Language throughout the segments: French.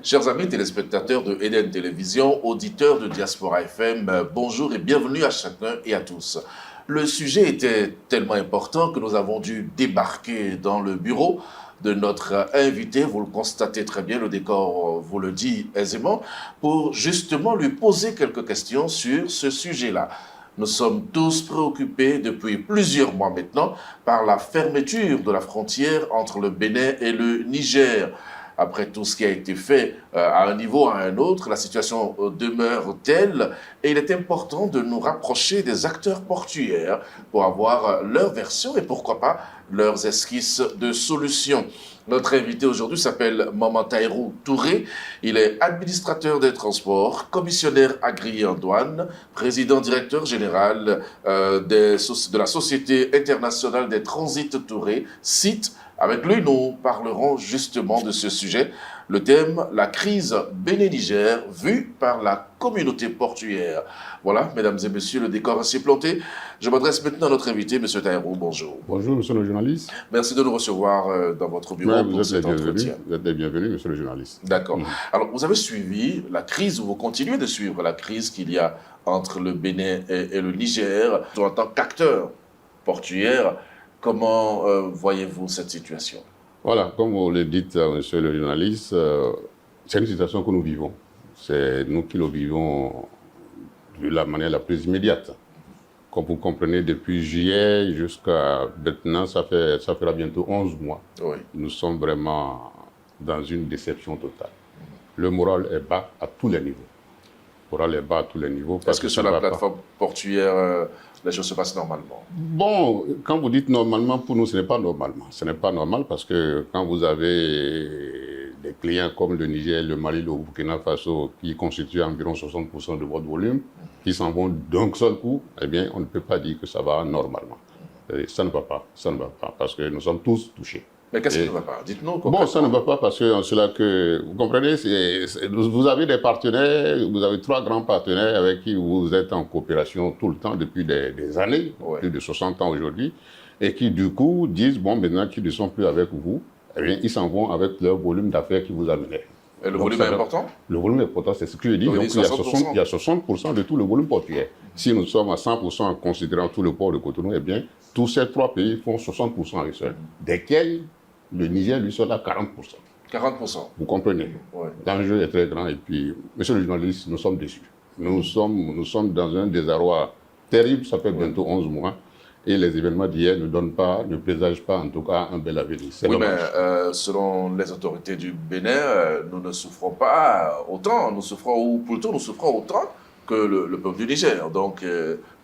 Chers amis téléspectateurs de Eden Télévision, auditeurs de Diaspora FM, bonjour et bienvenue à chacun et à tous. Le sujet était tellement important que nous avons dû débarquer dans le bureau de notre invité, vous le constatez très bien, le décor vous le dit aisément, pour justement lui poser quelques questions sur ce sujet-là. Nous sommes tous préoccupés depuis plusieurs mois maintenant par la fermeture de la frontière entre le Bénin et le Niger. Après tout ce qui a été fait à un niveau ou à un autre, la situation demeure telle et il est important de nous rapprocher des acteurs portuaires pour avoir leur version et pourquoi pas leurs esquisses de solutions. Notre invité aujourd'hui s'appelle Maman Tahirou Touré. Il est administrateur des transports, commissionnaire agréé en douane, président directeur général de la Société internationale des transits Touré, SIT. Avec lui, nous parlerons justement de ce sujet. Le thème, la crise Bénin-Niger vue par la communauté portuaire. Voilà, mesdames et messieurs, le décor ainsi planté. Je m'adresse maintenant à notre invité, M. Tahirou. Bonjour. Bonjour, monsieur le journaliste. Merci de nous recevoir dans votre bureau pour cet entretien. Vous êtes les bienvenus, monsieur le journaliste. D'accord. Alors, vous avez suivi la crise, ou vous continuez de suivre la crise qu'il y a entre le Bénin et le Niger. En tant qu'acteur portuaire, comment voyez-vous cette situation? Voilà, comme vous le dites, monsieur le journaliste, c'est une situation que nous vivons. C'est nous qui le vivons de la manière la plus immédiate. Comme vous comprenez, depuis juillet jusqu'à maintenant, ça fera bientôt 11 mois. Oui. Nous sommes vraiment dans une déception totale. Le moral est bas à tous les niveaux. Le moral est bas à tous les niveaux. Est-ce que sur la plateforme portuaire, les choses se passent normalement? Bon, quand vous dites normalement, pour nous, ce n'est pas normalement. Ce n'est pas normal parce que quand vous avez des clients comme le Niger, le Mali, le Burkina Faso, qui constituent environ 60% de votre volume, qui s'en vont d'un seul coup, eh bien, on ne peut pas dire que ça va normalement. Et ça ne va pas, parce que nous sommes tous touchés. Mais qu'est-ce qui ne va pas? Dites-nous. Bon, ça ne va pas parce que cela que, vous comprenez, vous avez des partenaires, vous avez 3 grands partenaires avec qui vous êtes en coopération tout le temps depuis des années, Ouais. plus de 60 ans aujourd'hui, et qui du coup disent, bon, maintenant qu'ils ne sont plus avec vous, eh bien, ils s'en vont avec leur volume d'affaires qui vous amenaient. Et le volume est important? Le volume est important, c'est ce que je dis. Donc, Donc, il y a 60% de tout le volume portuaire. Si nous sommes à 100% en considérant tout le port de Cotonou, eh bien, tous ces 3 pays font 60% à eux seuls, desquels le Niger, lui, seul à 40%. 40%. Vous comprenez? Ouais. L'enjeu est très grand et puis, monsieur le journaliste, nous sommes déçus. Nous sommes dans un désarroi terrible, ça fait bientôt 11 mois. Et les événements d'hier ne présagent pas, en tout cas, un bel avenir. Oui, mais selon les autorités du Bénin, nous ne souffrons pas autant, nous souffrons autant que le peuple du Niger. Donc,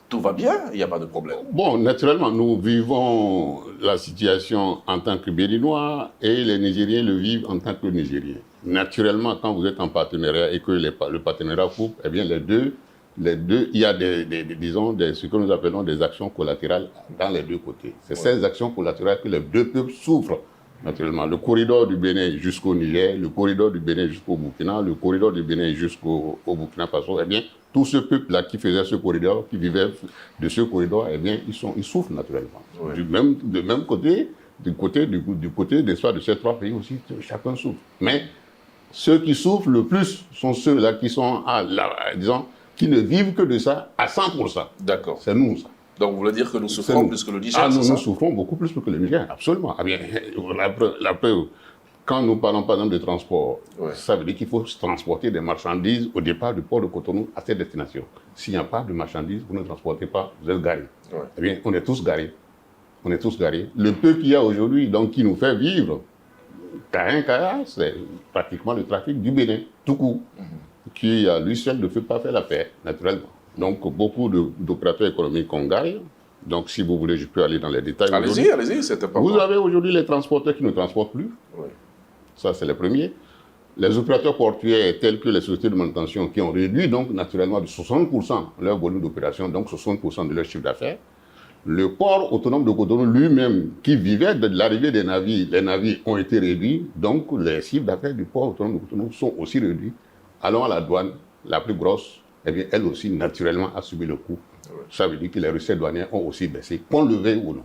tout va bien, il n'y a pas de problème. Bon, naturellement, nous vivons la situation en tant que Béninois et les Nigériens le vivent en tant que Nigériens. Naturellement, quand vous êtes en partenariat et que le partenariat coupe, eh bien, les deux, il y a ce que nous appelons des actions collatérales dans les deux côtés. C'est ces actions collatérales que les deux peuples souffrent. Naturellement, le corridor du Bénin jusqu'au Niger, le corridor du Bénin jusqu'au Burkina, le corridor du Bénin jusqu'au Burkina Faso, eh bien, tout ce peuple-là qui faisait ce corridor, qui vivait de ce corridor, eh bien, ils souffrent naturellement. Oui. Du même côté, du côté de ces 3 pays aussi, chacun souffre. Mais ceux qui souffrent le plus sont ceux-là qui sont, disons, qui ne vivent que de ça à 100%. D'accord. C'est nous, ça. Donc, vous voulez dire que nous souffrons plus que le Niger, c'est ça? Nous souffrons beaucoup plus que le Niger, absolument. Ah bien, la preuve, quand nous parlons par exemple de transport, ça veut dire qu'il faut transporter des marchandises au départ du port de Cotonou à cette destination. S'il n'y a pas de marchandises, vous ne transportez pas, vous êtes garés. Eh bien, on est tous garés. On est tous garés. Le peu qu'il y a aujourd'hui, donc qui nous fait vivre, Carin-Cara, c'est pratiquement le trafic du Bénin, tout court, qui à lui seul ne fait pas faire la paix, naturellement. Donc, beaucoup d'opérateurs économiques ont garé. Donc, si vous voulez, je peux aller dans les détails. Allez-y, c'était pas Vous bon. avez aujourd'hui les transporteurs qui ne transportent plus. Oui. Ça, c'est le premier. Les opérateurs portuaires tels que les sociétés de manutention qui ont réduit donc naturellement de 60% leur volume d'opération, donc 60% de leur chiffre d'affaires. Le port autonome de Cotonou lui-même, qui vivait de l'arrivée des navires, les navires ont été réduits, donc les chiffres d'affaires du port autonome de Cotonou sont aussi réduits. Allons à la douane, la plus grosse, eh bien, elle aussi, naturellement, a subi le coup. Ça veut dire que les recettes douanières ont aussi baissé, qu'on le veuille ou non.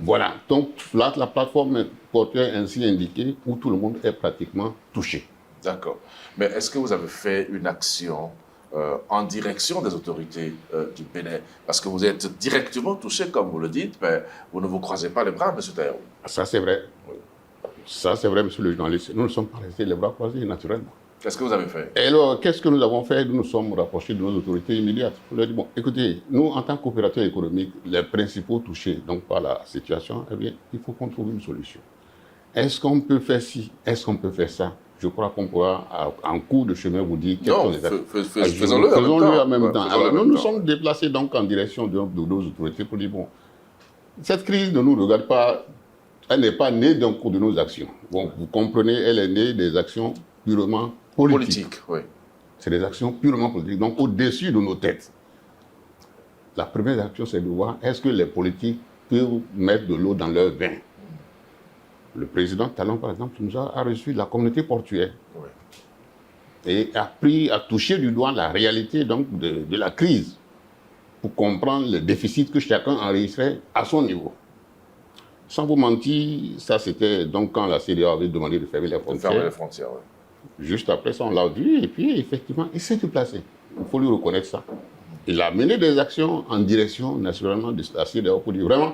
Voilà, donc la plateforme portuaire ainsi indiquée où tout le monde est pratiquement touché. D'accord. Mais est-ce que vous avez fait une action en direction des autorités du Bénin? Parce que vous êtes directement touché, comme vous le dites, mais vous ne vous croisez pas les bras, M. Taïrou. Ça, c'est vrai. Ça, c'est vrai, monsieur le journaliste. Nous ne sommes pas restés les bras croisés, naturellement. Qu'est-ce que vous avez fait? Et alors, qu'est-ce que nous avons fait? Nous nous sommes rapprochés de nos autorités immédiates. On leur a dit, bon, écoutez, nous, en tant qu'opérateurs économiques, les principaux touchés donc, par la situation, eh bien, il faut qu'on trouve une solution. Est-ce qu'on peut faire ci? Est-ce qu'on peut faire ça? Je crois qu'on pourra, en cours de chemin, vous dire quels sont les actes. Faisons-le en même temps. Alors, nous nous sommes déplacés donc en direction de nos autorités pour dire, bon, cette crise ne nous regarde pas, elle n'est pas née d'un cours de nos actions. Bon, vous comprenez, elle est née des actions purement politiques. Oui. C'est des actions purement politiques, donc au-dessus de nos têtes. La première action, c'est de voir, est-ce que les politiques peuvent mettre de l'eau dans leur vin? Le président Talon, par exemple, nous a reçu la communauté portuaire. Oui. Et a touché du doigt la réalité donc, de la crise pour comprendre le déficit que chacun enregistrait à son niveau. Sans vous mentir, ça c'était donc quand la CEDEAO avait demandé de fermer les frontières. Oui. Juste après ça, on l'a vu et puis effectivement, il s'est déplacé. Il faut lui reconnaître ça. Il a mené des actions en direction naturellement de la CEDEAO pour dire vraiment,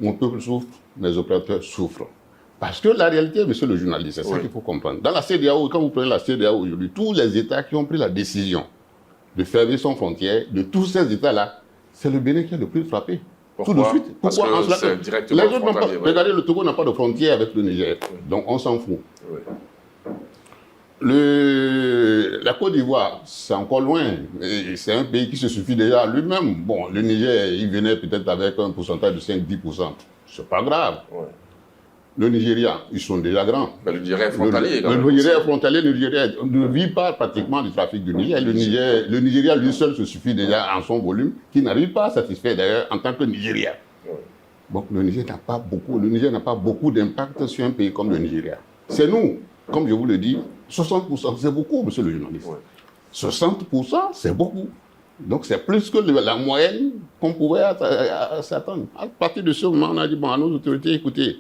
mon peuple souffre, mes opérateurs souffrent. Parce que la réalité, monsieur le journaliste, c'est ça qu'il faut comprendre. Dans la CEDEAO, quand vous prenez la CEDEAO aujourd'hui, tous les États qui ont pris la décision de fermer son frontière, de tous ces États-là, c'est le Bénin qui est le plus frappé. Pourquoi? Tout de suite. Parce pourquoi? que c'est directement les autres frontalier. Regardez, le Togo n'a pas de frontière avec le Niger. Donc on s'en fout. Oui. La Côte d'Ivoire, c'est encore loin. C'est un pays qui se suffit déjà à lui-même. Bon, le Niger, il venait peut-être avec un pourcentage de 5-10%. C'est pas grave. Oui. Le Nigeria, ils sont déjà grands. Mais le Nigeria est frontalier. Le Nigeria est frontalier. Le Nigeria ne vit pas pratiquement du trafic du Niger. Le Nigeria, lui seul, se suffit déjà en son volume, qui n'arrive pas à satisfaire d'ailleurs en tant que Nigeria. Oui. Donc le Niger n'a pas beaucoup d'impact sur un pays comme le Nigeria. C'est nous, comme je vous le dis, 60%, c'est beaucoup, monsieur le journaliste. Oui. 60%, c'est beaucoup. Donc c'est plus que la moyenne qu'on pouvait s'attendre. À partir de ce moment, on a dit bon, à nos autorités, écoutez,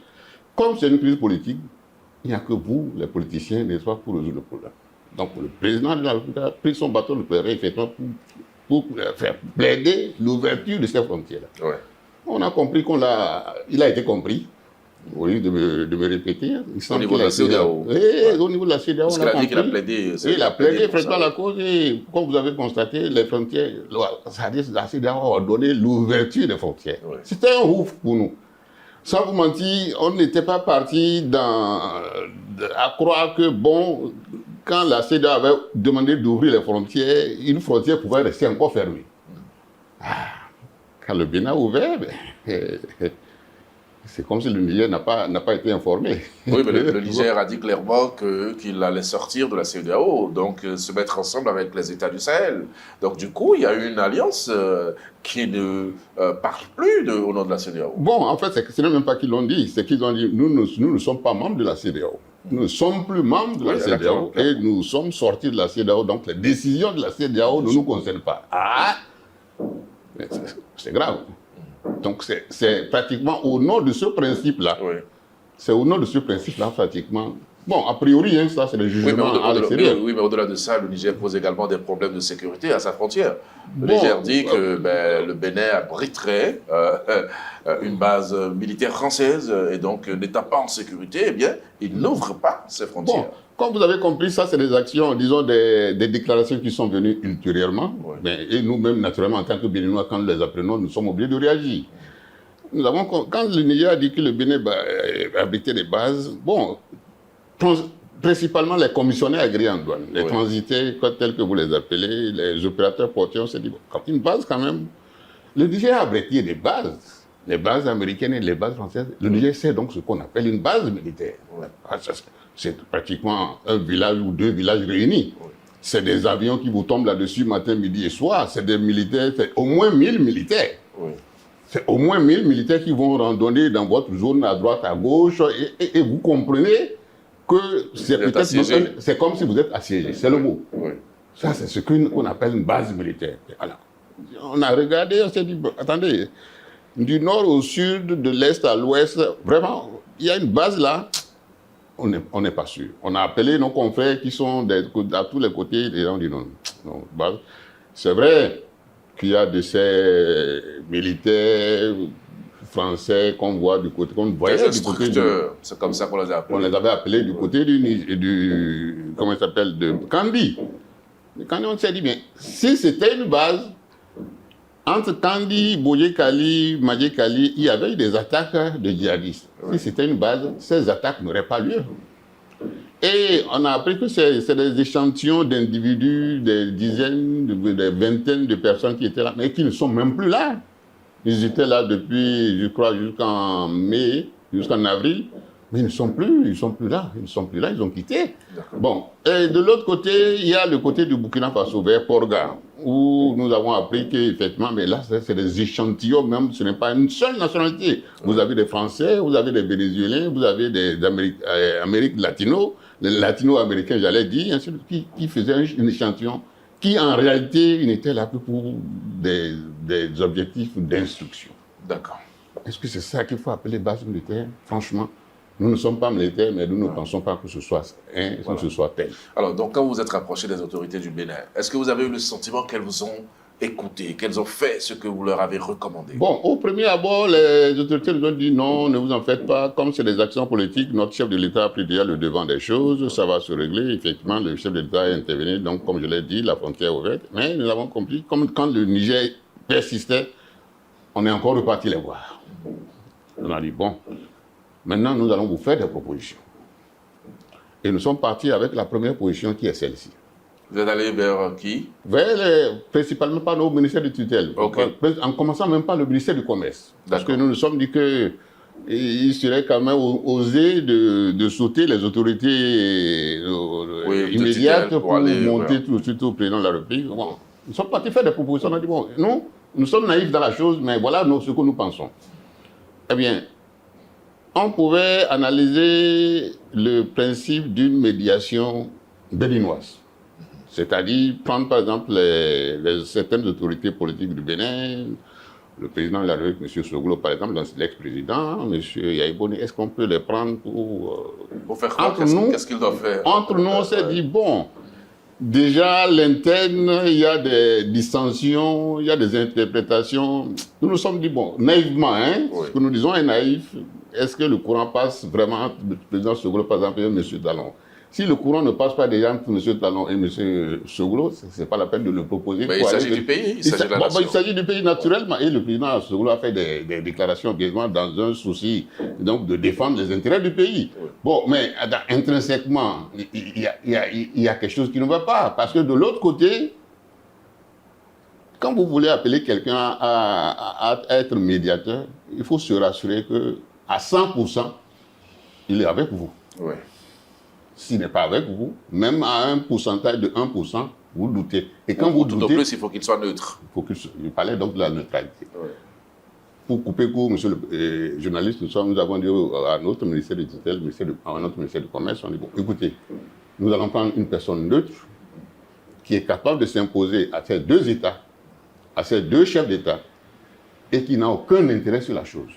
comme c'est une crise politique, il n'y a que vous, les politiciens, n'est-ce pas, pour résoudre le problème. Donc le président de la République a pris son bateau de pèlerin, effectivement, pour faire plaider l'ouverture de ces frontières-là. Oui. On a compris il a été compris. Au lieu de me répéter. Au niveau de la CEDEAO. Au niveau de la CEDEAO, on a compris. Qu'il a plaidé. Il a plaidé effectivement la cause et, comme vous avez constaté, les frontières, la CEDEAO a donné l'ouverture des frontières. Oui. C'était un ouf pour nous. Sans vous mentir, on n'était pas parti à croire que, bon, quand la CEDEAO avait demandé d'ouvrir les frontières, une frontière pouvait rester encore fermée. Quand le Bénin a ouvert, c'est comme si le Niger n'a pas été informé. Oui, mais le Niger a dit clairement qu'il allait sortir de la CEDEAO, donc se mettre ensemble avec les États du Sahel. Donc du coup, il y a eu une alliance qui ne parle plus au nom de la CEDEAO. Bon, en fait, ce n'est même pas qu'ils l'ont dit, c'est qu'ils ont dit nous ne sommes pas membres de la CEDEAO. Nous ne sommes plus membres de la CEDEAO et nous sommes sortis de la CEDEAO, donc les décisions de la CEDEAO ne nous concernent pas. C'est grave. Donc c'est pratiquement au nom de ce principe-là. Oui. C'est au nom de ce principe-là, pratiquement. Bon, a priori, ça c'est le jugement à l'extérieur. Oui, mais au-delà de ça, le Niger pose également des problèmes de sécurité à sa frontière. Le Niger dit que le Bénin abriterait une base militaire française et donc n'étant pas en sécurité, eh bien, il n'ouvre pas ses frontières. Bon, comme vous avez compris, ça c'est des actions, disons des déclarations qui sont venues ultérieurement. Oui. Et nous-mêmes, naturellement, en tant que Béninois, quand nous les apprenons, nous sommes obligés de réagir. Quand le Niger a dit que le Bénin abritait des bases, bon, principalement les commissionnaires agréés en douane, les transitaires, tels que vous les appelez, les opérateurs portiers, on s'est dit, bon, une base quand même, le Niger a abrité des bases. Les bases américaines et les bases françaises. Le Niger, c'est donc ce qu'on appelle une base militaire. Ouais. C'est pratiquement un village ou deux villages réunis. Ouais. C'est des avions qui vous tombent là-dessus matin, midi et soir. C'est des militaires, c'est au moins 1000 militaires. Ouais. C'est au moins 1000 militaires qui vont randonner dans votre zone à droite, à gauche. Et vous comprenez que c'est comme si vous êtes assiégé. C'est le mot. Ouais. Ça, c'est ce qu'on appelle une base militaire. Alors, on a regardé, on s'est dit, attendez, du nord au sud, de l'est à l'ouest, vraiment, il y a une base là. on n'est pas sûr. On a appelé nos confrères qui sont à tous les côtés, et on dit non. Bah, c'est vrai qu'il y a de ces militaires français qu'on voit du côté, qu'on voyait du côté c'est comme ça qu'on les a appelés. On les avait appelés du côté du comment il s'appelle, de Kandi. Quand on s'est dit, bien, si c'était une base, entre Kandi, Boye-Kali, Madje-Kali, il y avait eu des attaques de djihadistes. Oui. Si c'était une base, ces attaques n'auraient pas lieu. Et on a appris que c'est des échantillons d'individus, des dizaines, des vingtaines de personnes qui étaient là, mais qui ne sont même plus là. Ils étaient là depuis, je crois, jusqu'en mai, jusqu'en avril. Mais ils ne sont plus là, ils ont quitté. Bon, et de l'autre côté, il y a le côté du Burkina Faso, vers Porga, où nous avons appris qu'effectivement, mais là, c'est des échantillons même, ce n'est pas une seule nationalité. Vous avez des Français, vous avez des Vénézuéliens, vous avez des Amériques les latino-américains, j'allais dire, qui faisaient un échantillon, qui en réalité n'était là que pour des objectifs d'instruction. D'accord. Est-ce que c'est ça qu'il faut appeler base militaire? Franchement, nous ne sommes pas militaires, mais nous ne pensons pas que ce soit que ce soit tel. Alors, donc, quand vous êtes rapproché des autorités du Bénin, est-ce que vous avez eu le sentiment qu'elles vous ont écouté, qu'elles ont fait ce que vous leur avez recommandé? Bon, au premier abord, les autorités nous ont dit non, ne vous en faites pas. Comme c'est des actions politiques, notre chef de l'État a pris déjà le devant des choses, ça va se régler. Effectivement, le chef de l'État est intervenu, donc comme je l'ai dit, la frontière est ouverte. Mais nous avons compris, comme quand le Niger persistait, on est encore reparti les voir. On a dit bon, maintenant nous allons vous faire des propositions. Et nous sommes partis avec la première position qui est celle-ci. Vous êtes allé vers qui? Principalement par nos ministères de tutelle. Okay. En commençant même par le ministère du Commerce. Parce que nous nous sommes dit qu'il serait quand même osé de sauter les autorités immédiates pour monter tout de suite au président de la République. Bon, nous sommes partis faire des propositions. On a dit, bon, nous sommes naïfs dans la chose, mais voilà ce que nous pensons. Eh bien, on pouvait analyser le principe d'une médiation béninoise. C'est-à-dire prendre par exemple certaines autorités politiques du Bénin, le président de la République, M. Soglo par exemple, l'ex-président, M. Yaïboni, est-ce qu'on peut les prendre pour faire quoi? Qu'est-ce qu'ils doivent faire? Entre nous, on s'est dit, bon, déjà l'interne, il y a des dissensions, il y a des interprétations. Nous nous sommes dit, bon, naïvement, ce que nous disons est naïf, est-ce que le courant passe vraiment entre le président Soglo par exemple et M. Talon? Si le courant ne passe pas déjà entre M. Talon et M. Soglo, ce n'est pas la peine de le proposer. Mais il s'agit du pays, il s'agit de la nation. Il s'agit du pays naturellement. Et le président Soglo a fait des déclarations également dans un souci donc, de défendre les intérêts du pays. Oui. Bon, mais intrinsèquement, il y a quelque chose qui ne va pas. Parce que de l'autre côté, quand vous voulez appeler quelqu'un à être médiateur, il faut se rassurer qu'à 100%, il est avec vous. Oui. S'il n'est pas avec vous, même à un pourcentage de 1%, vous doutez. Et quand vous doutez... Tout au plus, il faut qu'il soit neutre. Il fallait donc de la neutralité. Oui. Pour couper court, monsieur le journaliste, nous avons dit à notre ministère de tutelle, à notre ministère du Commerce, on dit, bon, écoutez, nous allons prendre une personne neutre qui est capable de s'imposer à ces deux États, à ces deux chefs d'État, et qui n'a aucun intérêt sur la chose.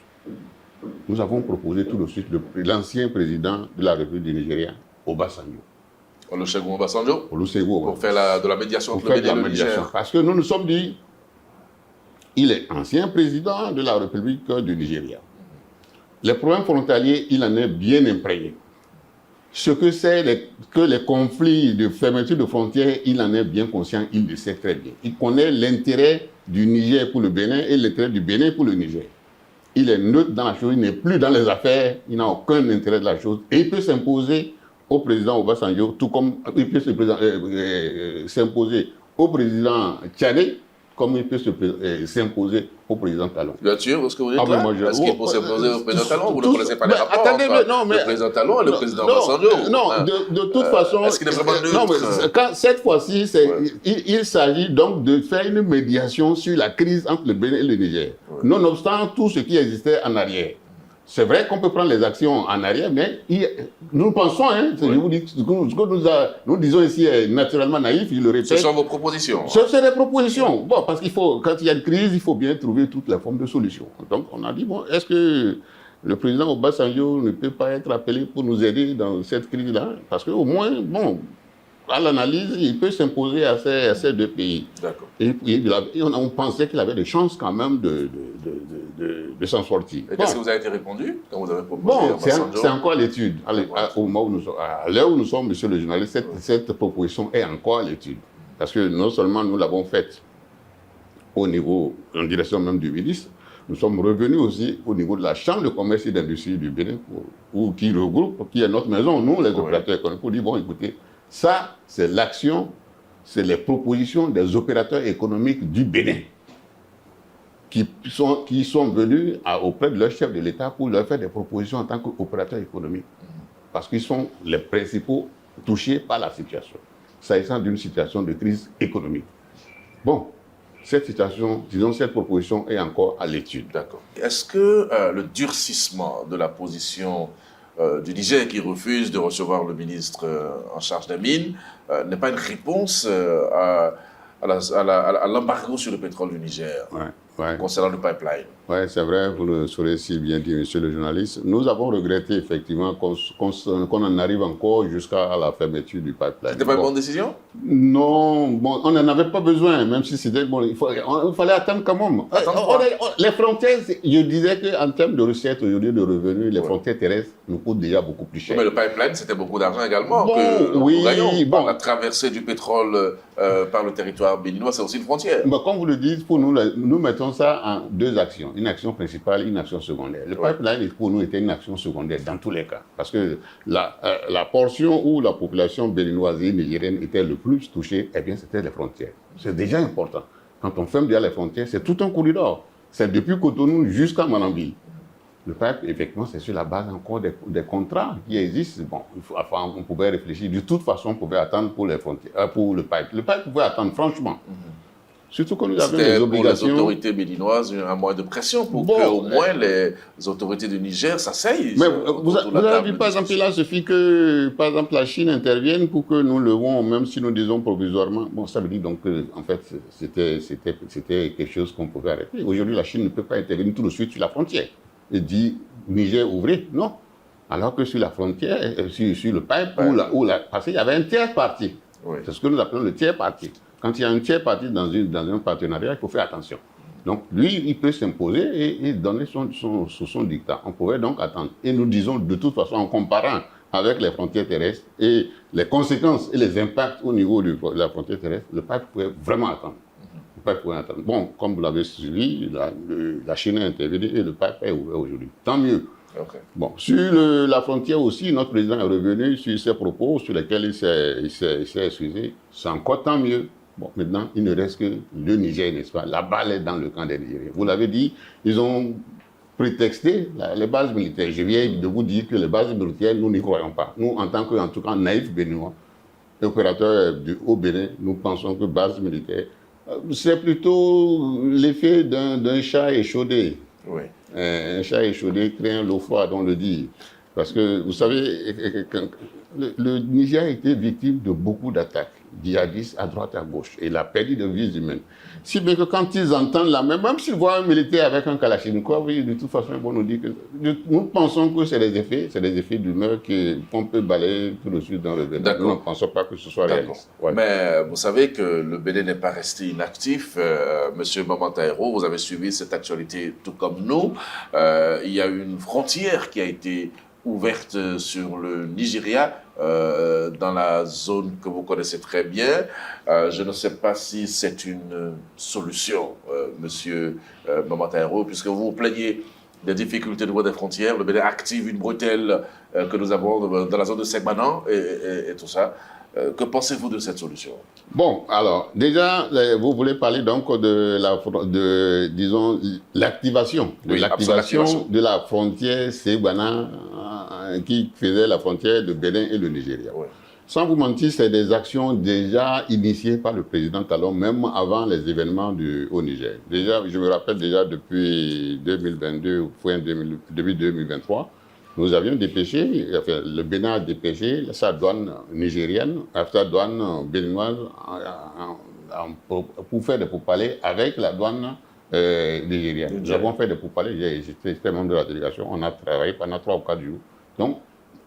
Nous avons proposé tout de suite l'ancien président de la République du Nigeria, Obasanjo. Olusegun Obasanjo. Pour faire de la médiation entre le Bénin et le Niger. Parce que nous nous sommes dit, il est ancien président de la République du Nigeria. Les problèmes frontaliers, il en est bien imprégné. Ce que c'est que les conflits de fermeture de frontières, il en est bien conscient, il le sait très bien. Il connaît l'intérêt du Niger pour le Bénin et l'intérêt du Bénin pour le Niger. Il est neutre dans la chose, il n'est plus dans les affaires, il n'a aucun intérêt de la chose. Et il peut s'imposer au président Obasanjo, tout comme il peut s'imposer au président Tchadé, comme il peut s'imposer au président Talon. Bien sûr, parce que vous êtes là. Est-ce qu'il peut s'imposer au président Talon? Vous ne connaissez pas les rapports entre le président Talon et le président Obasanjo? Non, de toute façon... Est-ce qu'il est vraiment neutre? Non, mais cette fois-ci, il s'agit donc de faire une médiation sur la crise entre le Bénin et le Niger. Nonobstant tout ce qui existait en arrière. C'est vrai qu'on peut prendre les actions en arrière, mais nous pensons, je vous dis, ce que nous disons ici est naturellement naïf, je le répète. Ce sont vos propositions. Ce sont des propositions. Bon, parce qu'il faut, quand il y a une crise, il faut bien trouver toutes les formes de solutions. Donc, on a dit, bon, est-ce que le président Obasanjo ne peut pas être appelé pour nous aider dans cette crise-là, parce qu'au moins, bon, à l'analyse, il peut s'imposer à ces deux pays. D'accord. Et on pensait qu'il avait des chances quand même de s'en sortir. Et qu'est-ce que vous avez été répondu quand vous avez proposé Bon, c'est encore l'étude. Au moment où nous sommes, à l'heure où nous sommes, monsieur le journaliste, cette proposition est encore à l'étude. Parce que non seulement nous l'avons faite au niveau, en direction même du ministre, nous sommes revenus aussi au niveau de la Chambre de commerce et d'industrie du Bénin, qui regroupe, qui est notre maison, nous, les opérateurs économiques, pour dire, bon, écoutez, ça, c'est l'action, c'est les propositions des opérateurs économiques du Bénin qui sont venus auprès de leur chef de l'État pour leur faire des propositions en tant qu'opérateurs économiques. Parce qu'ils sont les principaux touchés par la situation, s'agissant d'une situation de crise économique. Bon, cette situation, disons, cette proposition est encore à l'étude. D'accord. Est-ce que le durcissement de la position du Niger qui refuse de recevoir le ministre en charge des mines n'est pas une réponse à l'embargo sur le pétrole du Niger concernant le pipeline? Oui, c'est vrai, vous le saurez si bien dit, monsieur le journaliste. Nous avons regretté effectivement qu'on en arrive encore jusqu'à la fermeture du pipeline. C'était pas une bonne décision? Non, bon, on n'en avait pas besoin, même si c'était bon. Il fallait attendre quand même. Les frontières, je disais qu'en termes de recettes, aujourd'hui de revenus, les frontières terrestres nous coûtent déjà beaucoup plus cher. Mais le pipeline, c'était beaucoup d'argent également que nous gagnons. La traversée du pétrole par le territoire béninois, c'est aussi une frontière. Mais comme vous le dites, pour nous, nous mettons ça en deux actions. Une action principale, une action secondaire. Le pipeline, pour nous, était une action secondaire dans tous les cas. Parce que la portion où la population béninoise et nigérienne était le plus touchée, eh bien, c'était les frontières. C'est déjà important. Quand on ferme déjà les frontières, c'est tout un corridor. C'est depuis Cotonou jusqu'à Manambie. Le pipe, effectivement, c'est sur la base encore des contrats qui existent. Bon, on pouvait réfléchir. De toute façon, on pouvait attendre pour les frontières, pour le pipe. Le pipe pouvait attendre, franchement. Surtout quand nous avions des obligations. Pour les autorités béninoises, un moyen de pression pour qu'au moins les autorités du Niger s'asseyent. Mais vous avez vu, par exemple, là, il suffit que, par exemple, la Chine intervienne pour que nous levons, même si nous disons provisoirement. Bon, ça veut dire donc que, en fait, c'était quelque chose qu'on pouvait arrêter. Aujourd'hui, la Chine ne peut pas intervenir tout de suite sur la frontière et dire Niger, ouvrez. Non. Alors que sur la frontière, sur le pipe, parce qu'il y avait un tiers parti. Oui. C'est ce que nous appelons le tiers parti. Quand il y a un tiers parti dans un partenariat, il faut faire attention. Donc, lui, il peut s'imposer et donner son dictat. On pouvait donc attendre. Et nous disons, de toute façon, en comparant avec les frontières terrestres et les conséquences et les impacts au niveau de la frontière terrestre, le pipe pouvait vraiment attendre. Le pipe pouvait attendre. Bon, comme vous l'avez suivi, la Chine a intervenu et le pipe est ouvert aujourd'hui. Tant mieux. Okay. Bon, sur la frontière aussi, notre président est revenu sur ses propos sur lesquels il s'est excusé. C'est encore tant mieux. Bon, maintenant, il ne reste que le Niger, n'est-ce pas? La balle est dans le camp des Nigériens. Vous l'avez dit, ils ont prétexté les bases militaires. Je viens de vous dire que les bases militaires, nous n'y croyons pas. Nous, en tant que, en tout cas, naïfs béninois, opérateurs du Haut-Bénin, nous pensons que bases militaires, c'est plutôt l'effet d'un chat échaudé. Oui. Un chat échaudé craint l'eau froide, on le dit. Parce que, vous savez, le Niger a été victime de beaucoup d'attaques djihadistes à droite et à gauche. Et il a perdu de vies humaines. Si bien que quand ils entendent la même s'ils voient un militaire avec un kalachnikov, de toute façon, ils vont nous dire que nous pensons que c'est des effets d'humeur qu'on peut balayer tout de suite dans le Bénin. Nous ne pensons pas que ce soit réaliste. Ouais. Mais vous savez que le Bénin n'est pas resté inactif. Monsieur Maman Taïro, vous avez suivi cette actualité tout comme nous. Il y a une frontière qui a été ouverte sur le Nigeria, dans la zone que vous connaissez très bien. Je ne sais pas si c'est une solution, monsieur Maman Taïro, puisque vous vous plaignez des difficultés au niveau des frontières. Le Bénin active une bretelle que nous avons dans la zone de Segmanan et tout ça. Que pensez-vous de cette solution? Bon, alors, déjà, vous voulez parler donc disons, l'activation de la frontière Segmanan qui faisait la frontière de Bénin et le Nigeria. Oui. Sans vous mentir, c'est des actions déjà initiées par le président Talon, même avant les événements au Niger. Déjà, je me rappelle déjà depuis 2022, fin début 2023, nous avions dépêché, enfin, le Bénin a dépêché sa douane nigérienne, sa douane béninoise pour faire des pourparlers avec la douane nigérienne. Nous avons fait des pourparlers, j'étais membre de la délégation, on a travaillé pendant 3 ou 4 jours. Donc,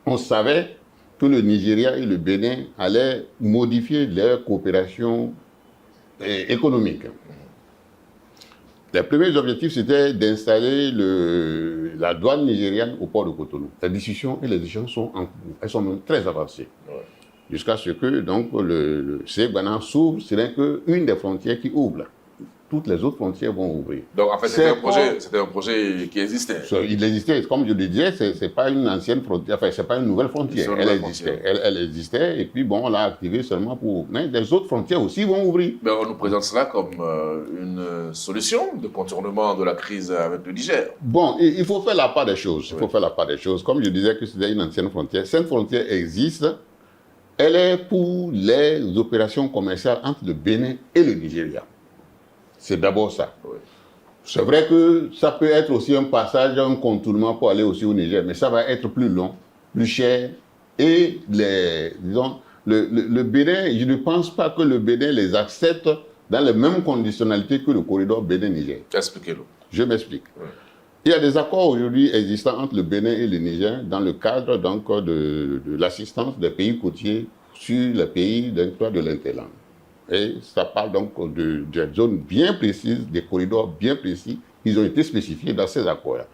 on savait que le Nigeria et le Bénin allaient modifier leur coopération économique. Les premiers objectifs, c'était d'installer la douane nigériane au port de Cotonou. Les discussions et les échanges sont en cours. Elles sont même très avancées. Ouais. Jusqu'à ce que donc, le Ségouana s'ouvre, ce n'est qu'une des frontières qui ouvre. Toutes les autres frontières vont ouvrir. Donc en fait, c'était un projet qui existait. Il existait. Comme je le disais, ce n'est pas une ancienne frontière, enfin, ce n'est pas une nouvelle frontière. Elle existait et puis bon, on l'a activée seulement pour... Mais les autres frontières aussi vont ouvrir. Mais on nous présente cela comme une solution de contournement de la crise avec le Niger. Bon, il faut faire la part des choses. Il faut faire la part des choses. Comme je disais que c'était une ancienne frontière, cette frontière existe. Elle est pour les opérations commerciales entre le Bénin et le Nigeria. C'est d'abord ça. Oui. C'est vrai que ça peut être aussi un passage, un contournement pour aller aussi au Niger, mais ça va être plus long, plus cher. Et disons, le Bénin, je ne pense pas que le Bénin les accepte dans les mêmes conditionnalités que le corridor Bénin-Niger. Expliquez-le. Je m'explique. Oui. Il y a des accords aujourd'hui existants entre le Bénin et le Niger dans le cadre donc, de l'assistance des pays côtiers sur les pays de l'Interland. Et ça parle donc de zones bien précises, des corridors bien précis. Ils ont été spécifiés dans ces accords-là.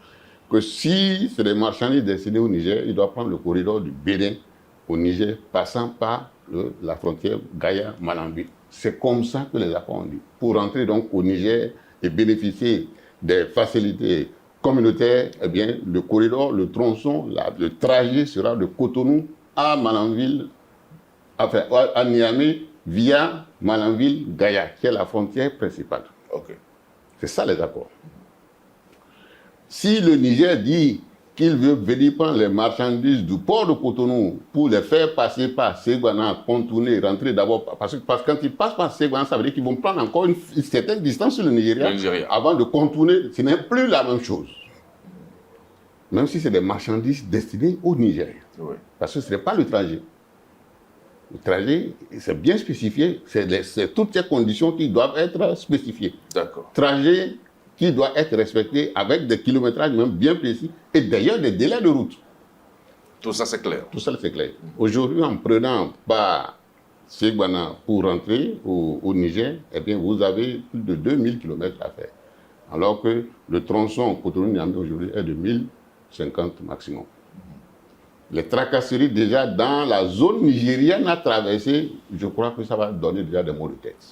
Que si c'est des marchandises destinées au Niger, ils doivent prendre le corridor du Bénin au Niger, passant par la frontière Gaïa-Malambé. C'est comme ça que les accords ont dit. Pour rentrer donc au Niger et bénéficier des facilités communautaires, eh bien, le corridor, le tronçon, le trajet sera de Cotonou à Malanville, enfin à Niamey, via Malanville-Gaïa, qui est la frontière principale. Okay. C'est ça les accords. Si le Niger dit qu'il veut venir prendre les marchandises du port de Cotonou pour les faire passer par Ségouana, contourner, rentrer d'abord, parce que quand ils passent par Ségouana, ça veut dire qu'ils vont prendre encore une certaine distance sur le Nigeria avant de contourner. Ce n'est plus la même chose. Même si c'est des marchandises destinées au Niger. Oui. Parce que ce n'est pas le trajet. Le trajet, c'est bien spécifié, c'est toutes ces conditions qui doivent être spécifiées. D'accord. Trajet qui doit être respecté avec des kilométrages même bien précis et d'ailleurs des délais de route. Tout ça, c'est clair. Tout ça, c'est clair. Aujourd'hui, en prenant par Ségouana pour rentrer au Niger, eh bien, vous avez plus de 2000 km à faire. Alors que le tronçon Cotonou-Niamey aujourd'hui est de 1050 maximum. Les tracasseries déjà dans la zone nigérienne à traverser, je crois que ça va donner déjà des maux de tête.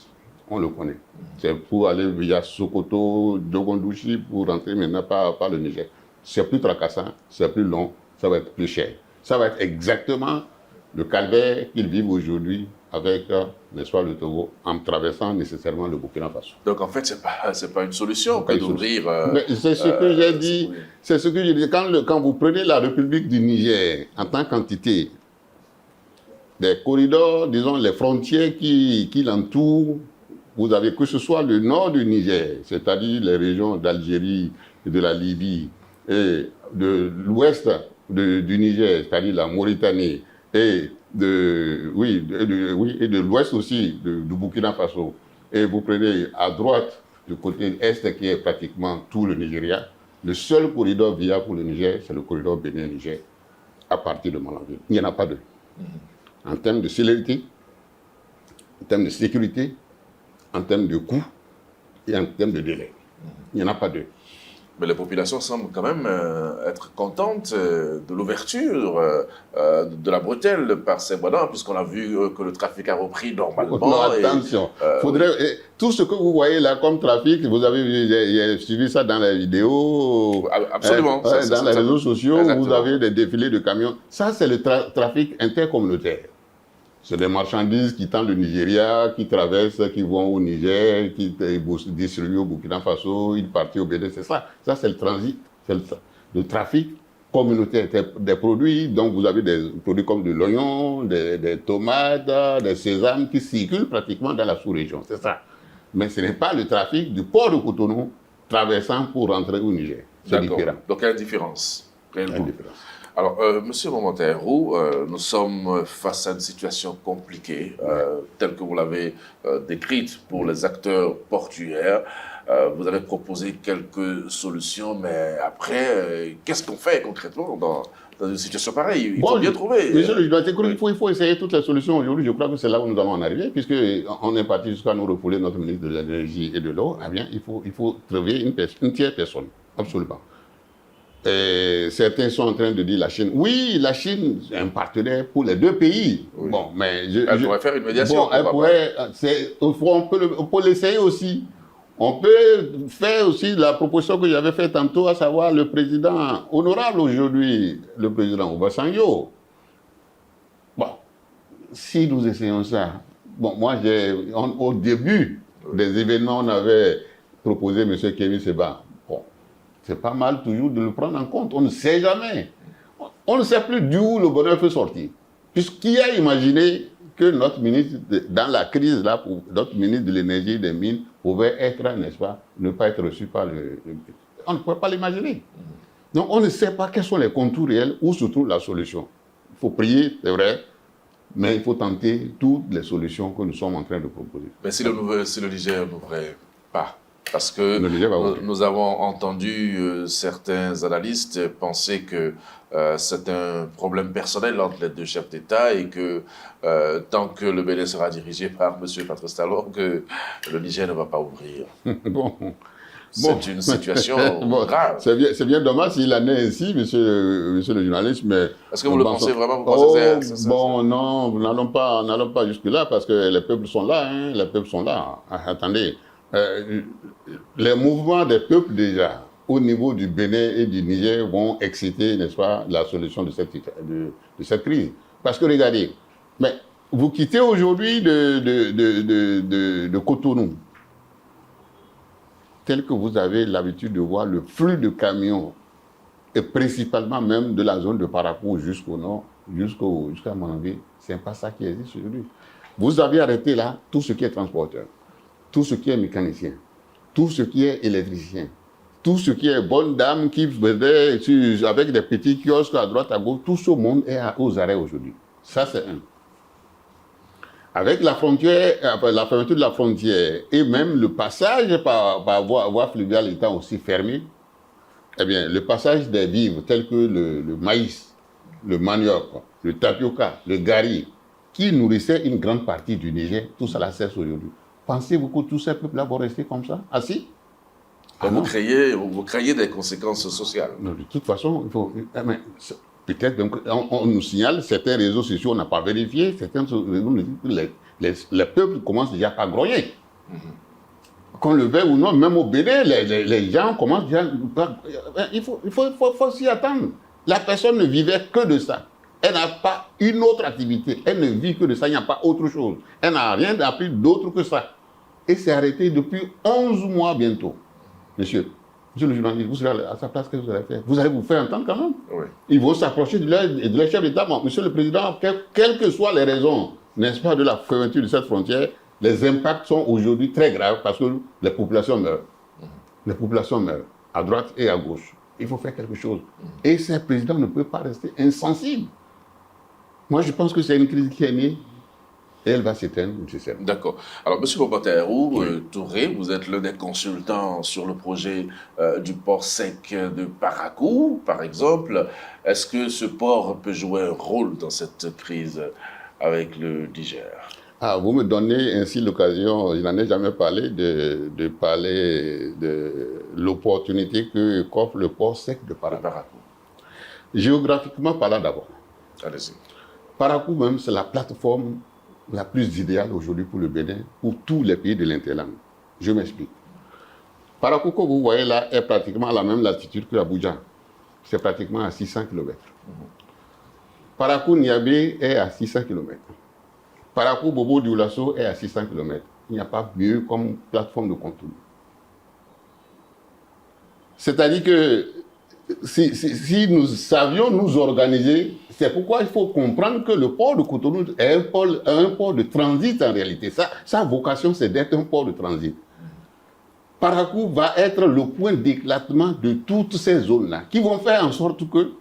On le connaît. C'est pour aller via Sokoto, Dogondouchi, pour rentrer maintenant par le Niger. C'est plus tracassant, c'est plus long, ça va être plus cher. Ça va être exactement le calvaire qu'ils vivent aujourd'hui avec, n'est-ce pas, le Togo, en traversant nécessairement le Burkina Faso. Donc en fait, c'est pas une solution que d'ouvrir... c'est ce que j'ai dit. Oui. C'est ce que j'ai dit. Quand vous prenez la République du Niger en tant qu'entité, des corridors, disons, les frontières qui l'entourent, vous avez que ce soit le nord du Niger, c'est-à-dire les régions d'Algérie et de la Libye, et de l'ouest du Niger, c'est-à-dire la Mauritanie, et de l'ouest aussi du Burkina Faso. Et vous prenez à droite, du côté est, qui est pratiquement tout le Nigeria, le seul corridor viable pour le Niger, c'est le corridor Bénin-Niger, à partir de Malanville. Il n'y en a pas deux. En termes de célérité, en termes de sécurité, en termes de coût et en termes de délai. Il n'y en a pas deux. Mais les populations semblent quand même être contentes de l'ouverture de la bretelle par Ségouana, puisqu'on a vu que le trafic a repris normalement. Non, attention. Tout ce que vous voyez là comme trafic, vous avez suivi ça dans les vidéos. Absolument. Dans les réseaux sociaux, exactement. Vous avez des défilés de camions. Ça, c'est le trafic intercommunautaire. C'est des marchandises qui tendent le Nigeria, qui traversent, qui vont au Niger, qui distribuent au Burkina Faso, ils partent au Bénin, c'est ça. Ça, c'est le transit, c'est le trafic communautaire. Des produits, donc vous avez des produits comme de l'oignon, des tomates, des sésames qui circulent pratiquement dans la sous-région, c'est ça. Mais ce n'est pas le trafic du port de Cotonou traversant pour rentrer au Niger. C'est différent. Donc il y a une différence. Alors, Monsieur Momotairou, nous sommes face à une situation compliquée, telle que vous l'avez décrite pour les acteurs portuaires. vous avez proposé quelques solutions, mais après, qu'est-ce qu'on fait concrètement dans une situation pareille? Il faut bien trouver. Monsieur le Président, il faut essayer toutes les solutions aujourd'hui. Je crois que c'est là où nous allons en arriver, puisqu'on est parti jusqu'à nous refouler notre ministre de l'énergie et de l'eau. Eh bien, il faut trouver une tierce personne, absolument. Et certains sont en train de dire la Chine. Oui, la Chine est un partenaire pour les deux pays. Oui. Bon, mais elle pourrait faire une médiation. Bon, elle pourrait. On peut l'essayer aussi. On peut faire aussi la proposition que j'avais faite tantôt, à savoir le président honorable aujourd'hui, le président Obasanjo. Bon, si nous essayons ça, bon, moi, au début des événements, on avait proposé M. Kémy Seba. Bon, c'est pas mal toujours de le prendre en compte. On ne sait jamais. On ne sait plus d'où le bonheur peut sortir. Puisqu'il a imaginé que notre ministre, dans la crise, là, notre ministre de l'énergie et des mines, pouvait être, n'est-ce pas, ne pas être reçu par on ne peut pas l'imaginer. Donc on ne sait pas quels sont les contours réels, où se trouve la solution. Il faut prier, c'est vrai, mais il faut tenter toutes les solutions que nous sommes en train de proposer. Mais si le Niger n'ouvrait pas, parce que nous avons entendu certains analystes penser que c'est un problème personnel entre les deux chefs d'État et que tant que le Bénin sera dirigé par M. Patrice Talon, que le Niger ne va pas ouvrir. C'est une situation grave. C'est bien dommage s'il en est ainsi, monsieur le journaliste, mais... Est-ce que vous le pensez vraiment? Vous pensez non, n'allons pas jusque-là, parce que les peuples sont là, hein, les peuples sont là. Attendez, les mouvements des peuples déjà, au niveau du Bénin et du Niger, vont exciter, n'est-ce pas, la solution de cette crise. Parce que regardez, mais vous quittez aujourd'hui de Cotonou, tel que vous avez l'habitude de voir le flux de camions, et principalement même de la zone de Parakou jusqu'au nord, jusqu'à Monanville, c'est pas ça qui existe aujourd'hui. Vous avez arrêté là tout ce qui est transporteur, tout ce qui est mécanicien, tout ce qui est électricien, tout ce qui est bonne dame qui venait avec des petits kiosques à droite, à gauche, tout ce monde est aux arrêts aujourd'hui. Ça, c'est un. Avec la frontière, la fermeture de la frontière et même le passage par voie fluviale étant aussi fermé, eh bien, le passage des vivres tels que le maïs, le manioc, le tapioca, le gari, qui nourrissait une grande partie du Niger, tout ça la cesse aujourd'hui. Pensez-vous que tous ces peuples-là vont rester comme ça, assis? Vous créez des conséquences sociales. Non, de toute façon, il faut... Peut-être, on nous signale, certains réseaux sociaux, on n'a pas vérifié, certains réseaux nous disent que les peuples commencent déjà à grogner. Qu'on le veuille ou non, même au Bénin, les gens commencent déjà... Il faut s'y attendre. La personne ne vivait que de ça. Elle n'a pas une autre activité. Elle ne vit que de ça, il n'y a pas autre chose. Elle n'a rien appris d'autre que ça. Et c'est arrêté depuis 11 mois bientôt. Monsieur le journaliste, vous serez à sa place, qu'est-ce que vous allez faire? Vous allez vous faire entendre quand même. Oui. Ils vont s'approcher de leur chef d'État. Bon, monsieur le Président, quelles que soient les raisons, n'est-ce pas, de la fermeture de cette frontière, les impacts sont aujourd'hui très graves parce que les populations meurent. Les populations meurent, à droite et à gauche. Il faut faire quelque chose. Et ce président ne peut pas rester insensible. Moi, je pense que c'est une crise qui est née. Et elle va s'éteindre nécessairement. D'accord. Alors, M. Bobaterou Touré, vous êtes l'un des consultants sur le projet du port sec de Parakou, par exemple. Est-ce que ce port peut jouer un rôle dans cette crise avec le Niger? Vous me donnez ainsi l'occasion, je n'en ai jamais parlé, de parler de l'opportunité qu'offre le port sec de Parakou. Géographiquement parlant d'abord. Allez-y. Parakou même, c'est la plateforme la plus idéale aujourd'hui pour le Bénin, pour tous les pays de l'interland. Je m'explique. Parakou, que vous voyez là, est pratiquement à la même latitude que Abuja. C'est pratiquement à 600 km. Parakou Niamey est à 600 km. Parakou Bobo Dioulasso est à 600 km. Il n'y a pas mieux comme plateforme de contour. C'est-à-dire que si nous savions nous organiser, c'est pourquoi il faut comprendre que le port de Cotonou est un port de transit en réalité. Sa vocation, c'est d'être un port de transit. Parakou va être le point d'éclatement de toutes ces zones-là, qui vont faire en sorte que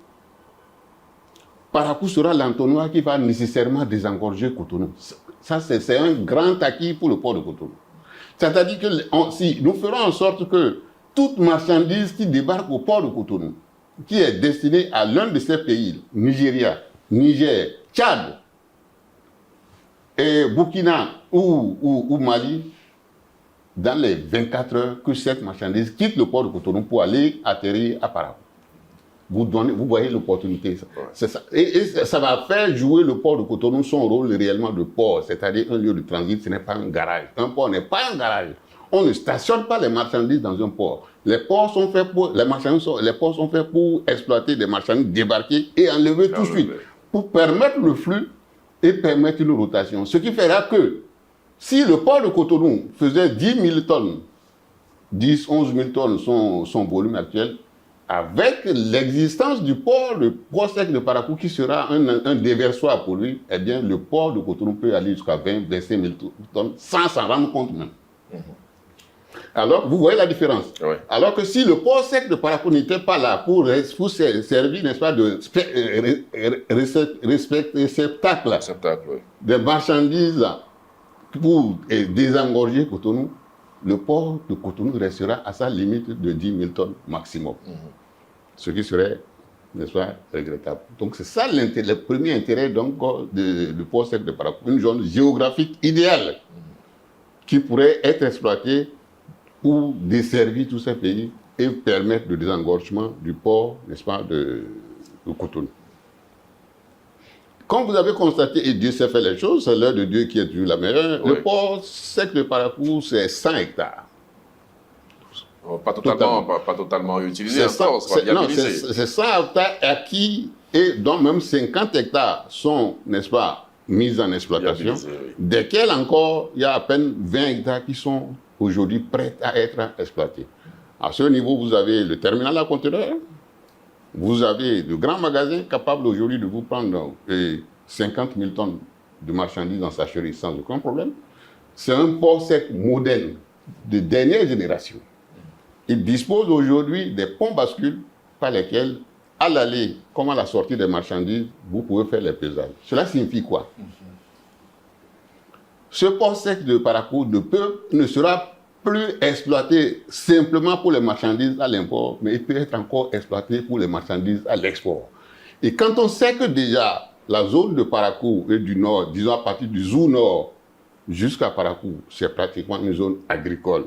Parakou sera l'entonnoir qui va nécessairement désengorger Cotonou. Ça, c'est un grand acquis pour le port de Cotonou. C'est-à-dire que si nous ferons en sorte que toute marchandise qui débarque au port de Cotonou, qui est destinée à l'un de ces pays, Nigeria, Niger, Tchad, et Burkina ou Mali, dans les 24 heures, que cette marchandise quitte le port de Cotonou pour aller atterrir à Parakou. Vous voyez l'opportunité. C'est ça. Et ça va faire jouer le port de Cotonou son rôle réellement de port, c'est-à-dire un lieu de transit, ce n'est pas un garage. Un port n'est pas un garage. On ne stationne pas les marchandises dans un port. Les ports sont faits pour, les ports sont faits pour exploiter des marchandises débarquées et enlever tout de suite, pour permettre le flux et permettre une rotation. Ce qui fera que si le port de Cotonou faisait 10 000 tonnes, 10, 11 000 tonnes son volume actuel, avec l'existence du port sec de Parakou qui sera un déversoir pour lui, eh bien le port de Cotonou peut aller jusqu'à 20, 25 000 tonnes sans s'en rendre compte même. Alors, vous voyez la différence. Oui. Alors que si le port sec de Parakou n'était pas là pour servir, n'est-ce pas, de réceptacle des marchandises pour désengorger Cotonou, le port de Cotonou restera à sa limite de 10 000 tonnes maximum. Ce qui serait, n'est-ce pas, regrettable. Donc c'est ça le premier intérêt donc, du port sec de Parakou, une zone géographique idéale qui pourrait être exploitée pour desservir tous ces pays et permettre le désengorgement du port, n'est-ce pas, de Cotonou. Comme vous avez constaté, et Dieu sait faire les choses, c'est l'heure de Dieu qui est toujours la meilleure, oui. Le port sec de Parakou, c'est 100 hectares. Pas totalement utilisé encore, c'est 100 hectares acquis et dont même 50 hectares sont, n'est-ce pas, mis en exploitation, desquels encore, il y a à peine 20 hectares qui sont aujourd'hui prêts à être exploités. À ce niveau, vous avez le terminal à conteneurs, vous avez de grands magasins capables aujourd'hui de vous prendre 50 000 tonnes de marchandises en sachet sans aucun problème. C'est un port sec moderne de dernière génération. Il dispose aujourd'hui des ponts bascules par lesquels, à l'aller comme à la sortie des marchandises, vous pouvez faire les pesages. Cela signifie quoi? Ce port sec de Parakou ne sera plus exploité simplement pour les marchandises à l'import, mais il peut être encore exploité pour les marchandises à l'export. Et quand on sait que déjà la zone de Parakou et du nord, disons à partir du Zou Nord jusqu'à Parakou, c'est pratiquement une zone agricole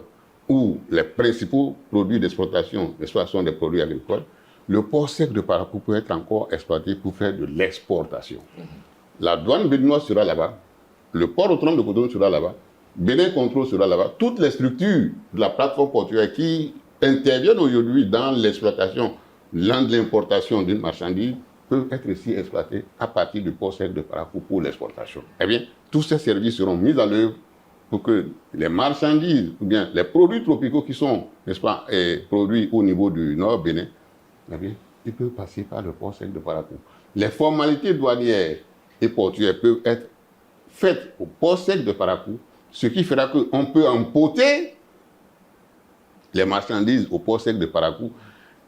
où les principaux produits d'exploitation sont des produits agricoles, le port sec de Parakou peut être encore exploité pour faire de l'exportation. La douane béninoise sera là-bas, le port autonome de Cotonou sera là-bas, Bénin Control sera là-bas. Toutes les structures de la plateforme portuaire qui interviennent aujourd'hui dans l'exploitation, de l'importation d'une marchandise, peuvent être ici exploitées à partir du port sec de Parakou pour l'exportation. Eh bien, tous ces services seront mis en œuvre pour que les marchandises, ou bien les produits tropicaux qui sont, n'est-ce pas, produits au niveau du Nord Bénin, eh bien, ils peuvent passer par le port sec de Parakou. Les formalités douanières et portuaires peuvent être faites au port sec de Parakou, ce qui fera qu'on peut emporter les marchandises au port sec de Parakou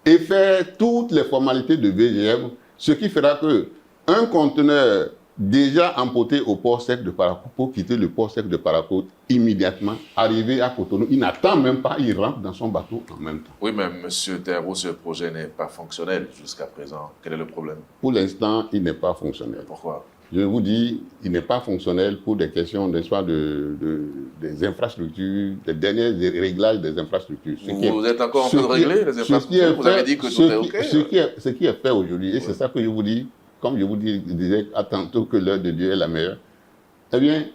et faire toutes les formalités de VGM, ce qui fera qu'un conteneur déjà emporté au port sec de Parakou pour quitter le port sec de Parakou immédiatement, arriver à Cotonou, il n'attend même pas, il rentre dans son bateau en même temps. Oui, mais M. Terreau, ce projet n'est pas fonctionnel jusqu'à présent. Quel est le problème? Pour l'instant, il n'est pas fonctionnel. Pourquoi? Je vous dis, il n'est pas fonctionnel pour des questions des infrastructures, des derniers réglages des infrastructures. Vous êtes encore en train de régler les infrastructures? Vous avez dit que tout est OK. Ce qui est fait aujourd'hui, et c'est ça que je vous dis, comme je vous disais à tantôt que l'heure de Dieu est la meilleure, eh bien,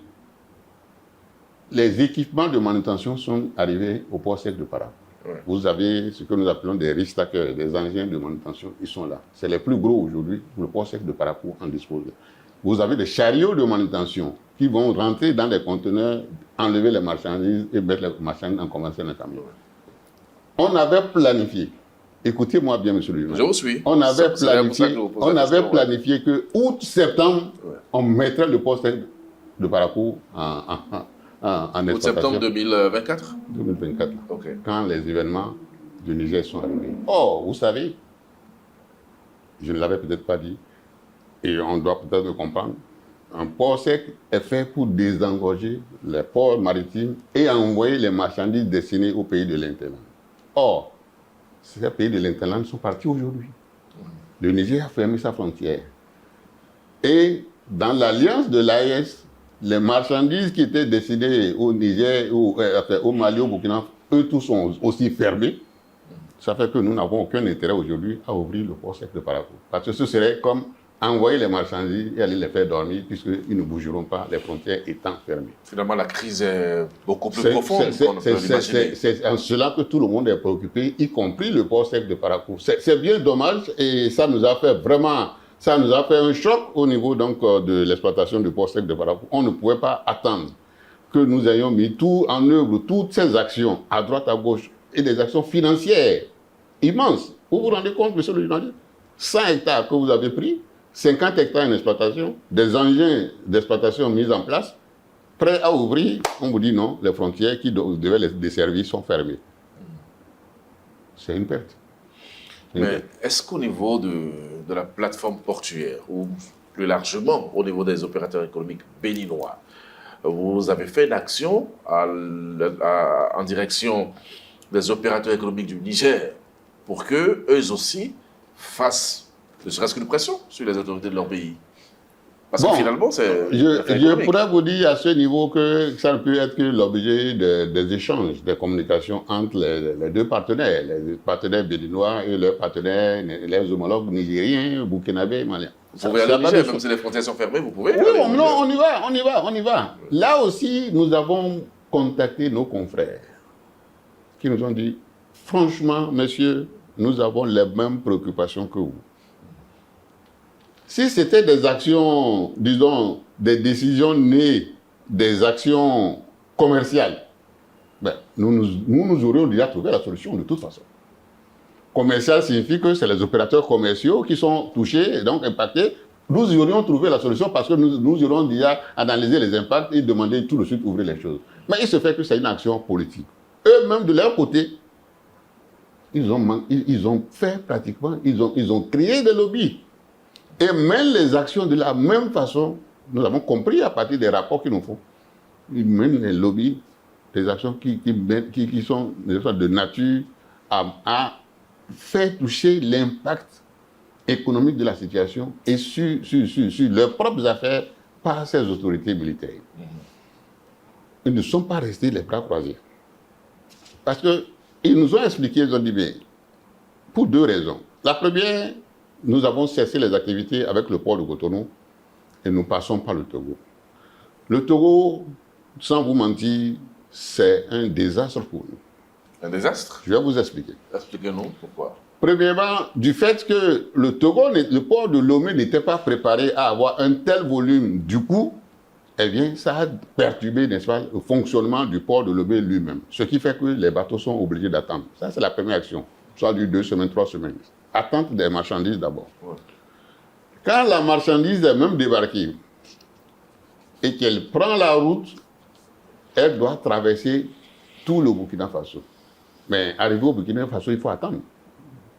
les équipements de manutention sont arrivés au port sec de Parakou. Ouais. Vous avez ce que nous appelons des ristackers, des engins de manutention, ils sont là. C'est les plus gros aujourd'hui, le port sec de Parakou en dispose. Vous avez des chariots de manutention qui vont rentrer dans les conteneurs, enlever les marchandises et mettre les marchandises en convention de camion. On avait planifié, écoutez-moi bien, monsieur le juge. Je vous suis. On avait planifié que août-septembre, on mettrait le port sec de Parakou en exploitation. Août-septembre 2024 2024, okay. Quand les événements du Niger sont arrivés. Or, vous savez, je ne l'avais peut-être pas dit, et on doit peut-être le comprendre, Un port sec est fait pour désengorger les ports maritimes et envoyer les marchandises destinées aux pays de l'Interland. Or, ces pays de l'Interland sont partis aujourd'hui. Le Niger a fermé sa frontière. Et dans l'alliance de l'AES, les marchandises qui étaient destinées au Niger, au Mali, au Burkina, eux tous sont aussi fermés. Ça fait que nous n'avons aucun intérêt aujourd'hui à ouvrir le port sec de Parakou. Parce que ce serait comme envoyer les marchandises et aller les faire dormir, puisqu'ils ne bougeront pas, les frontières étant fermées. Finalement, la crise est beaucoup plus profonde qu'on ne peut l'imaginer. C'est en cela que tout le monde est préoccupé, y compris le port sec de Parakou. C'est bien dommage et ça nous a fait vraiment... Ça nous a fait un choc au niveau donc, de l'exploitation du port sec de Parakou. On ne pouvait pas attendre que nous ayons mis tout en œuvre, toutes ces actions à droite, à gauche, et des actions financières immenses. Vous vous rendez compte, monsieur le journaliste, 100 hectares que vous avez pris, 50 hectares en exploitation, des engins d'exploitation mis en place, prêts à ouvrir, on vous dit non, les frontières qui devaient les desservir sont fermées. C'est une perte. Mais est-ce qu'au niveau de la plateforme portuaire, ou plus largement au niveau des opérateurs économiques béninois, vous avez fait une action en direction des opérateurs économiques du Niger pour qu'eux aussi fassent ne serait-ce qu'une pression sur les autorités de leur pays? Parce que finalement, c'est... Je pourrais vous dire à ce niveau que ça ne peut être que l'objet des échanges, des communications entre les deux partenaires, les partenaires béninois et leurs partenaires, les homologues nigériens, burkinabés, maliens. Vous pouvez aller au Niger, même si les frontières sont fermées, vous pouvez. Oui, non, on y va. Là aussi, nous avons contacté nos confrères qui nous ont dit, franchement, messieurs, nous avons les mêmes préoccupations que vous. Si c'était des actions, disons, des décisions nées des actions commerciales, ben, nous aurions déjà trouvé la solution de toute façon. Commercial signifie que c'est les opérateurs commerciaux qui sont touchés et donc impactés. Nous aurions trouvé la solution parce que nous aurions déjà analysé les impacts et demandé tout de suite ouvrir les choses. Mais il se fait que c'est une action politique. Eux-mêmes, de leur côté, ils ont fait pratiquement, ils ont créé des lobbies. Et mènent les actions de la même façon. Nous avons compris à partir des rapports qu'ils nous font. Ils mènent les lobbies, des actions qui sont de nature à faire toucher l'impact économique de la situation et sur leurs propres affaires par ces autorités militaires. Ils ne sont pas restés les bras croisés. Parce qu'ils nous ont expliqué, ils ont dit bien, pour deux raisons. La première, nous avons cessé les activités avec le port de Cotonou et nous passons par le Togo. Le Togo, sans vous mentir, c'est un désastre pour nous. Un désastre? Je vais vous expliquer. Expliquez-nous pourquoi. Premièrement, du fait que le port de Lomé n'était pas préparé à avoir un tel volume, du coup, eh bien, ça a perturbé, n'est-ce pas, le fonctionnement du port de Lomé lui-même. Ce qui fait que les bateaux sont obligés d'attendre. Ça, c'est la première action. Ça dure 2 semaines, 3 semaines. Attente des marchandises d'abord. Ouais. Quand la marchandise est même débarquée et qu'elle prend la route, elle doit traverser tout le Burkina Faso. Mais arrivé au Burkina Faso, il faut attendre.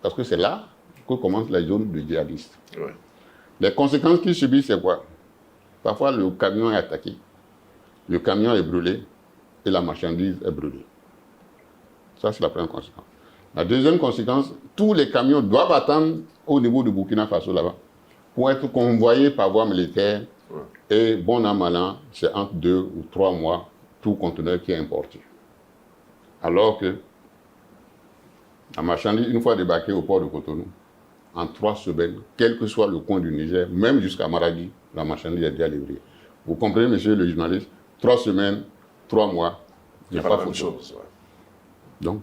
Parce que c'est là que commencent les zones de djihadistes. Ouais. Les conséquences qu'ils subissent, c'est quoi? Parfois, le camion est attaqué, le camion est brûlé et la marchandise est brûlée. Ça, c'est la première conséquence. La deuxième conséquence, tous les camions doivent attendre au niveau du Burkina Faso là-bas pour être convoyés par voie militaire. Ouais. Et bon an, mal an, c'est entre 2 ou 3 mois tout conteneur qui est importé. Alors que la marchandise, une fois débarquée au port de Cotonou, en 3 semaines, quel que soit le coin du Niger, même jusqu'à Maradi, la marchandise est déjà livrée. Vous comprenez, monsieur le journaliste, 3 semaines, 3 mois, il n'y a pas de chose. Ouais. Donc,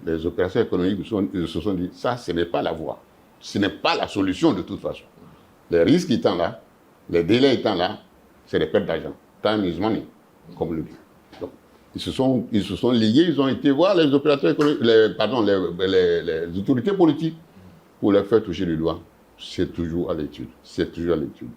les opérateurs économiques se sont dit, ça, ce n'est pas la voie. Ce n'est pas la solution de toute façon. Les risques étant là, les délais étant là, c'est des pertes d'argent. Time is money, comme le dit. Donc, ils se sont liés, ils ont été voir les opérateurs économiques, les autorités politiques pour leur faire toucher le doigt. C'est toujours à l'étude. C'est toujours à l'étude.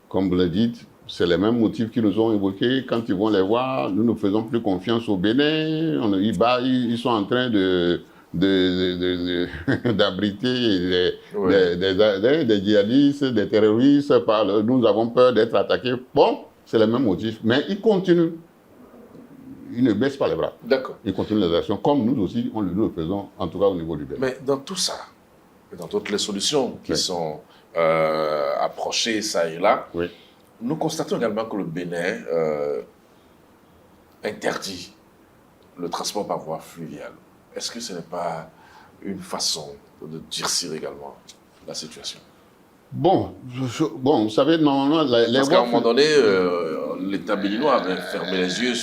Comme vous le dites, c'est les mêmes motifs qui nous ont évoqués. Quand ils vont les voir, nous ne faisons plus confiance au Bénin. Ils sont en train de d'abriter Oui. des djihadistes, des terroristes. Nous avons peur d'être attaqués. Bon, c'est le même motif. Mais ils continuent. Ils ne baissent pas les bras. D'accord. Ils continuent les actions comme nous aussi, nous le faisons, en tout cas au niveau du Bénin. Mais dans tout ça, et dans toutes les solutions qui Oui. sont approchées ça et là, Oui. nous constatons également que le Bénin interdit le transport par voie fluviale. Est-ce que ce n'est pas une façon de durcir également la situation? Bon, vous savez, normalement, les Parce qu'à un voies moment donné, l'État béninois avait fermé les yeux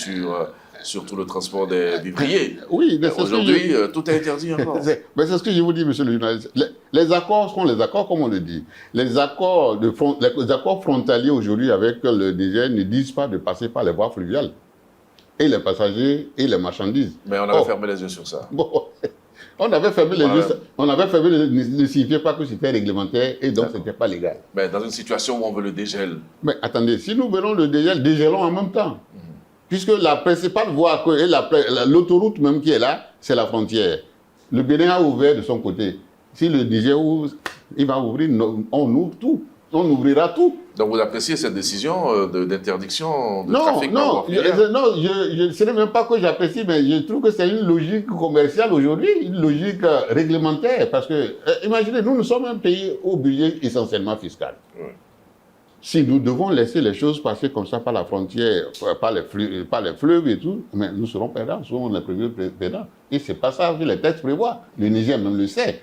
sur tout le transport des vivriers. Oui, mais c'est ce que Aujourd'hui, tout est interdit encore. mais c'est ce que je vous dis, monsieur le journaliste. Les accords sont les accords, comme on le dit. Les accords frontaliers aujourd'hui avec le Niger ne disent pas de passer par les voies fluviales. Et les passagers et les marchandises. Mais on avait fermé les yeux sur ça. Bon, on avait fermé les yeux. On avait fermé les yeux, ne signifiait pas que c'était réglementaire et donc ce n'était pas légal. Mais dans une situation où on veut le dégel. Mais attendez, si nous venons le dégel, dégélons en même temps. Puisque la principale voie et l'autoroute même qui est là, c'est la frontière. Le Bénin a ouvert de son côté. Si le Niger ouvre, il va ouvrir, on ouvre tout. On ouvrira tout. Donc vous appréciez cette décision d'interdiction de trafic par voie fluviale? Ce n'est même pas que j'apprécie, mais je trouve que c'est une logique commerciale aujourd'hui, une logique réglementaire. Parce que, imaginez, nous sommes un pays au budget essentiellement fiscal. Oui. Si nous devons laisser les choses passer comme ça par la frontière, par les fleuves et tout, mais nous serons perdants, nous serons les premiers perdants. Et ce n'est pas ça que les textes prévoient. Le Niger même le sait.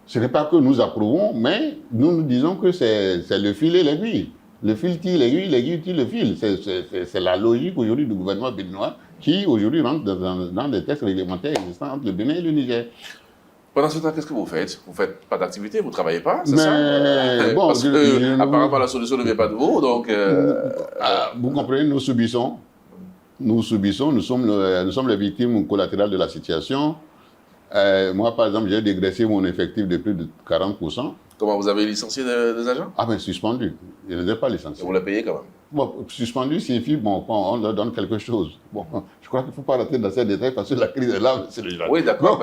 Ce n'est pas que nous approuvons, mais nous disons que c'est le fil et l'aiguille. Le fil tire l'aiguille, l'aiguille tire le fil. C'est la logique aujourd'hui du gouvernement béninois qui aujourd'hui rentre dans des textes réglementaires existants entre le Bénin et le Niger. Pendant ce temps, qu'est-ce que vous faites? Vous ne faites pas d'activité, vous ne travaillez pas, c'est Mais ça? bon, parce que apparemment la solution ne vient pas de vous, donc... vous comprenez, nous subissons. Nous subissons, nous sommes les victimes collatérales de la situation. Moi, par exemple, j'ai dégraissé mon effectif de plus de 40%. Comment vous avez licencié des agents? Ah, mais suspendu. Je ne les ai pas licenciés. Et vous les payez quand même? Bon, suspendu signifie, bon, on leur donne quelque chose. Bon, je crois qu'il ne faut pas rentrer dans ces détails parce que la crise est là, c'est le genre. Oui, d'accord.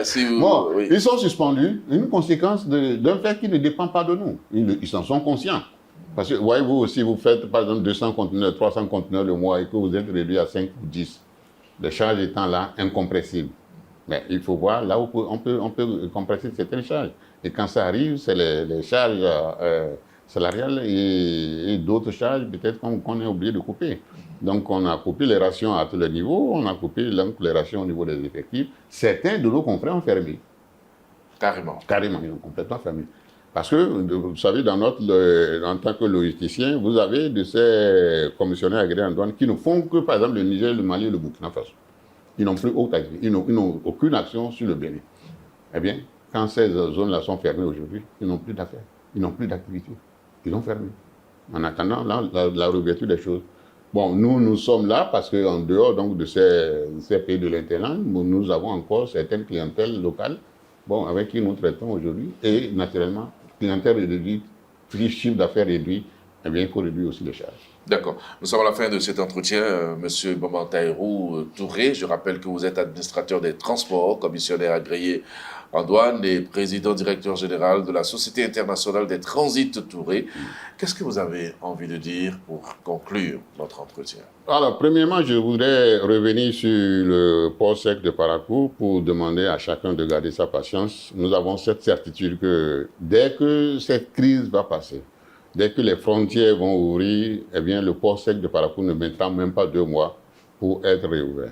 Si vous, bon, oui. ils sont suspendus, une conséquence d'un fait qui ne dépend pas de nous. Ils s'en sont conscients. Parce que, voyez-vous, si vous faites, par exemple, 200 conteneurs, 300 conteneurs le mois et que vous êtes réduit à 5 ou 10, les charges étant là, incompressibles. Mais il faut voir là où on peut compresser certaines charges. Et quand ça arrive, c'est les charges salariales et d'autres charges peut-être qu'on est obligé de couper. Donc on a coupé les rations à tous les niveaux, on a coupé les rations au niveau des effectifs. Certains de nos confrères ont fermé. Carrément. Carrément, ils ont complètement fermé. Parce que, vous savez, en tant que logisticien, vous avez de ces commissionnaires agréés en douane qui ne font que, par exemple, le Niger, le Mali et le Burkina Faso. Ils n'ont plus aucune activité, ils n'ont aucune action sur le Bénin. Eh bien, quand ces zones-là sont fermées aujourd'hui, ils n'ont plus d'affaires, ils n'ont plus d'activité. Ils ont fermé. En attendant la réouverture des choses. Bon, nous sommes là parce qu'en dehors donc, de ces pays de l'Interland, nous avons encore certaines clientèles locales avec qui nous traitons aujourd'hui. Et naturellement, clientèle réduite, chiffre d'affaires réduit, eh bien, il faut réduire aussi les charges. D'accord. Nous sommes à la fin de cet entretien. Monsieur Boman Tahirou Touré, je rappelle que vous êtes administrateur des transports, commissionnaire agréé en douane et président directeur général de la Société internationale des transits Touré. Qu'est-ce que vous avez envie de dire pour conclure notre entretien? Alors, premièrement, je voudrais revenir sur le port sec de Parakou pour demander à chacun de garder sa patience. Nous avons cette certitude que dès que cette crise va passer, dès que les frontières vont ouvrir, eh bien, le port sec de Parakou ne mettra même pas 2 mois pour être réouvert.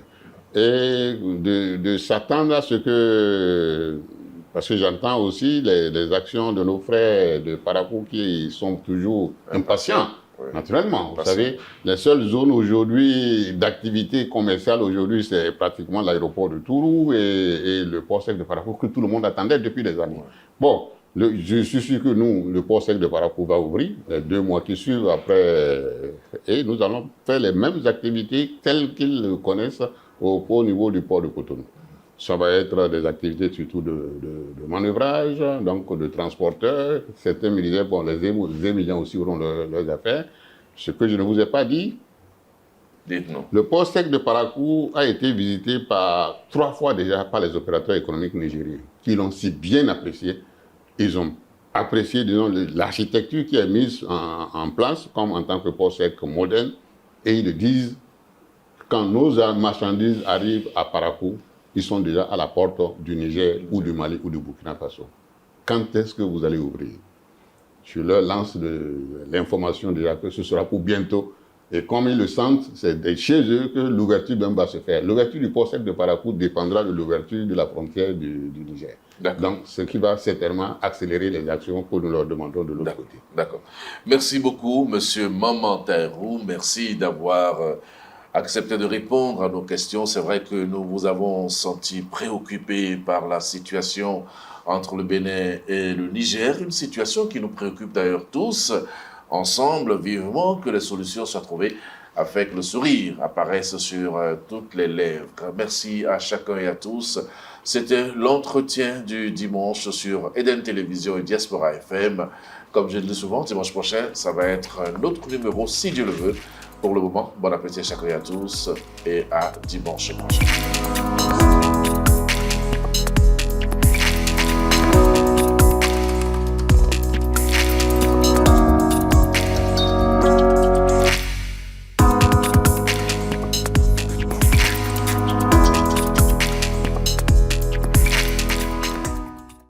Et de s'attendre à ce que... Parce que j'entends aussi les actions de nos frères de Parakou qui sont toujours impatients. Oui. Naturellement, vous savez, les seules zones aujourd'hui d'activité commerciale aujourd'hui, c'est pratiquement l'aéroport de Tourou et le port sec de Parakou que tout le monde attendait depuis des années. Oui. Bon, je suis sûr que nous, le port sec de Parakou va ouvrir les 2 mois qui suivent après et nous allons faire les mêmes activités telles qu'ils le connaissent au niveau du port de Cotonou. Ça va être des activités surtout de manœuvrage, donc de transporteurs. Certains me disaient, bon, les émigrants aussi auront leurs affaires. Ce que je ne vous ai pas dit, Dites-nous. Le port sec de Parakou a été visité 3 fois déjà par les opérateurs économiques nigériens, qui l'ont si bien apprécié. Ils ont apprécié, disons, l'architecture qui est mise en place, comme en tant que port sec moderne, et ils le disent, quand nos marchandises arrivent à Parakou, ils sont déjà à la porte du Niger ou du Mali ou du Burkina Faso. Quand est-ce que vous allez ouvrir? Je leur lance l'information déjà que ce sera pour bientôt. Et comme ils le sentent, c'est chez eux que l'ouverture même va se faire. L'ouverture du port sec de Parakou dépendra de l'ouverture de la frontière du Niger. Donc, ce qui va certainement accélérer les actions que nous leur demandons de l'autre côté. D'accord. Merci beaucoup, M. Mamantairou. Merci d'avoir accepté de répondre à nos questions. C'est vrai que nous vous avons senti préoccupés par la situation entre le Bénin et le Niger, une situation qui nous préoccupe d'ailleurs tous. Ensemble, vivement que les solutions soient trouvées afin que le sourire apparaisse sur toutes les lèvres. Merci à chacun et à tous. C'était l'entretien du dimanche sur Eden Télévision et Diaspora FM. Comme je le dis souvent, dimanche prochain, ça va être un autre numéro, si Dieu le veut. Pour le moment, bon appétit à chacun et à tous et à dimanche prochain.